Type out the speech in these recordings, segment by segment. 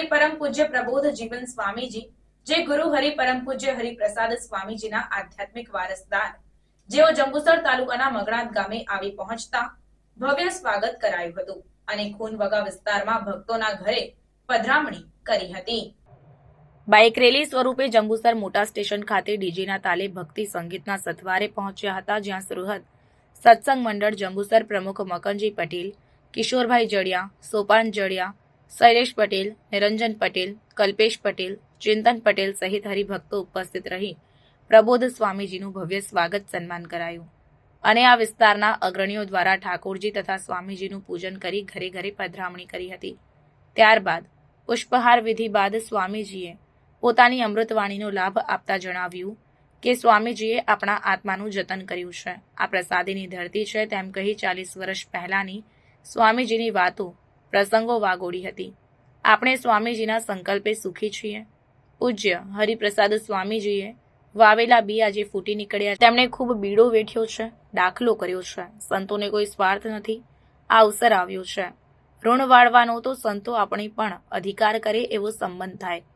હરિ પરમ પૂજ્ય પ્રબોધ જીવન સ્વામીજી, જે ગુરુ હરિ પરમ પૂજ્ય હરિપ્રસાદ સ્વામીજીના આધ્યાત્મિક વારસદાર, જેઓ જંબુસર તાલુકાના મગણાત ગામે આવી પહોંચતા ભવ્ય સ્વાગત કરાયું હતું અને ખૂનવગા વિસ્તારમાં ભક્તોના ઘરે પધરામણી કરી હતી। બાઇક રેલી સ્વરૂપે જંબુસર મોટા સ્ટેશન ખાતે ડીજેના તાલે ભક્તિ સંગીતના સથવારે પહોંચ્યા હતા, જ્યાં સુરહદ સત્સંગ મંડળ જંબુસર પ્રમુખ મકનજી પટેલ, કિશોરભાઈ જડિયા, સોપાન જડિયા, શૈલેષ પટેલ, નિરંજન પટેલ, કલ્પેશ પટેલ, ચિંતન પટેલ સહિત હરિભક્તો ઉપસ્થિત રહી પ્રબોધ સ્વામીજીનું ભવ્ય સ્વાગત સન્માન કરાયું અને આ વિસ્તારના અગ્રણીઓ દ્વારા ઠાકોરજી તથા સ્વામીજીનું પૂજન કરી ઘરે ઘરે પધરામણી કરી હતી। ત્યારબાદ પુષ્પહાર વિધિ બાદ સ્વામીજીએ પોતાની અમૃતવાણીનો લાભ આપતા જણાવ્યું કે સ્વામીજીએ આપણા આત્માનું જતન કર્યું છે, આ પ્રસાદીની ધરતી છે તેમ કહી 40 વર્ષ પહેલાની સ્વામીજીની વાતો પ્રસંગો વાગોડી હતી। આપણે સ્વામીજીના સંકલ્પે સુખી છીએ। પૂજ્ય હરિપ્રસાદ સ્વામીજીએ વાવેલા બી આજે ફૂટી નીકળ્યા। તેમણે ખૂબ બીડો વેઠ્યો છે, દાખલો કર્યો છે। સંતોને કોઈ સ્વાર્થ નથી। આ અવસર આવ્યો છે, ઋણ વાળવાનો તો સંતો આપણે પણ અધિકાર કરે એવો સંબંધ થાય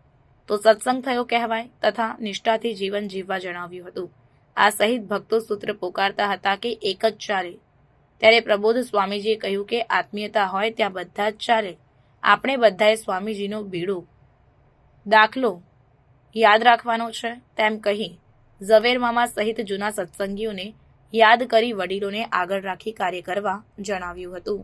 તો સત્સંગ થયો કહેવાય તથા નિષ્ઠાથી જીવન જીવવા જણાવ્યું હતું। આ સહિત ભક્તો સૂત્ર પોકારતા હતા કે એક જ ચાલે। ત્યારે પ્રબોધ સ્વામીજીએ કહ્યું કે આત્મીયતા હોય ત્યાં બધા જ ચાલે। આપણે બધાએ સ્વામીજીનો બીડો દાખલો યાદ રાખવાનો છે તેમ કહી ઝવેર મામા સહિત જૂના સત્સંગીઓને યાદ કરી વડીલોને આગળ રાખી કાર્ય કરવા જણાવ્યું હતું।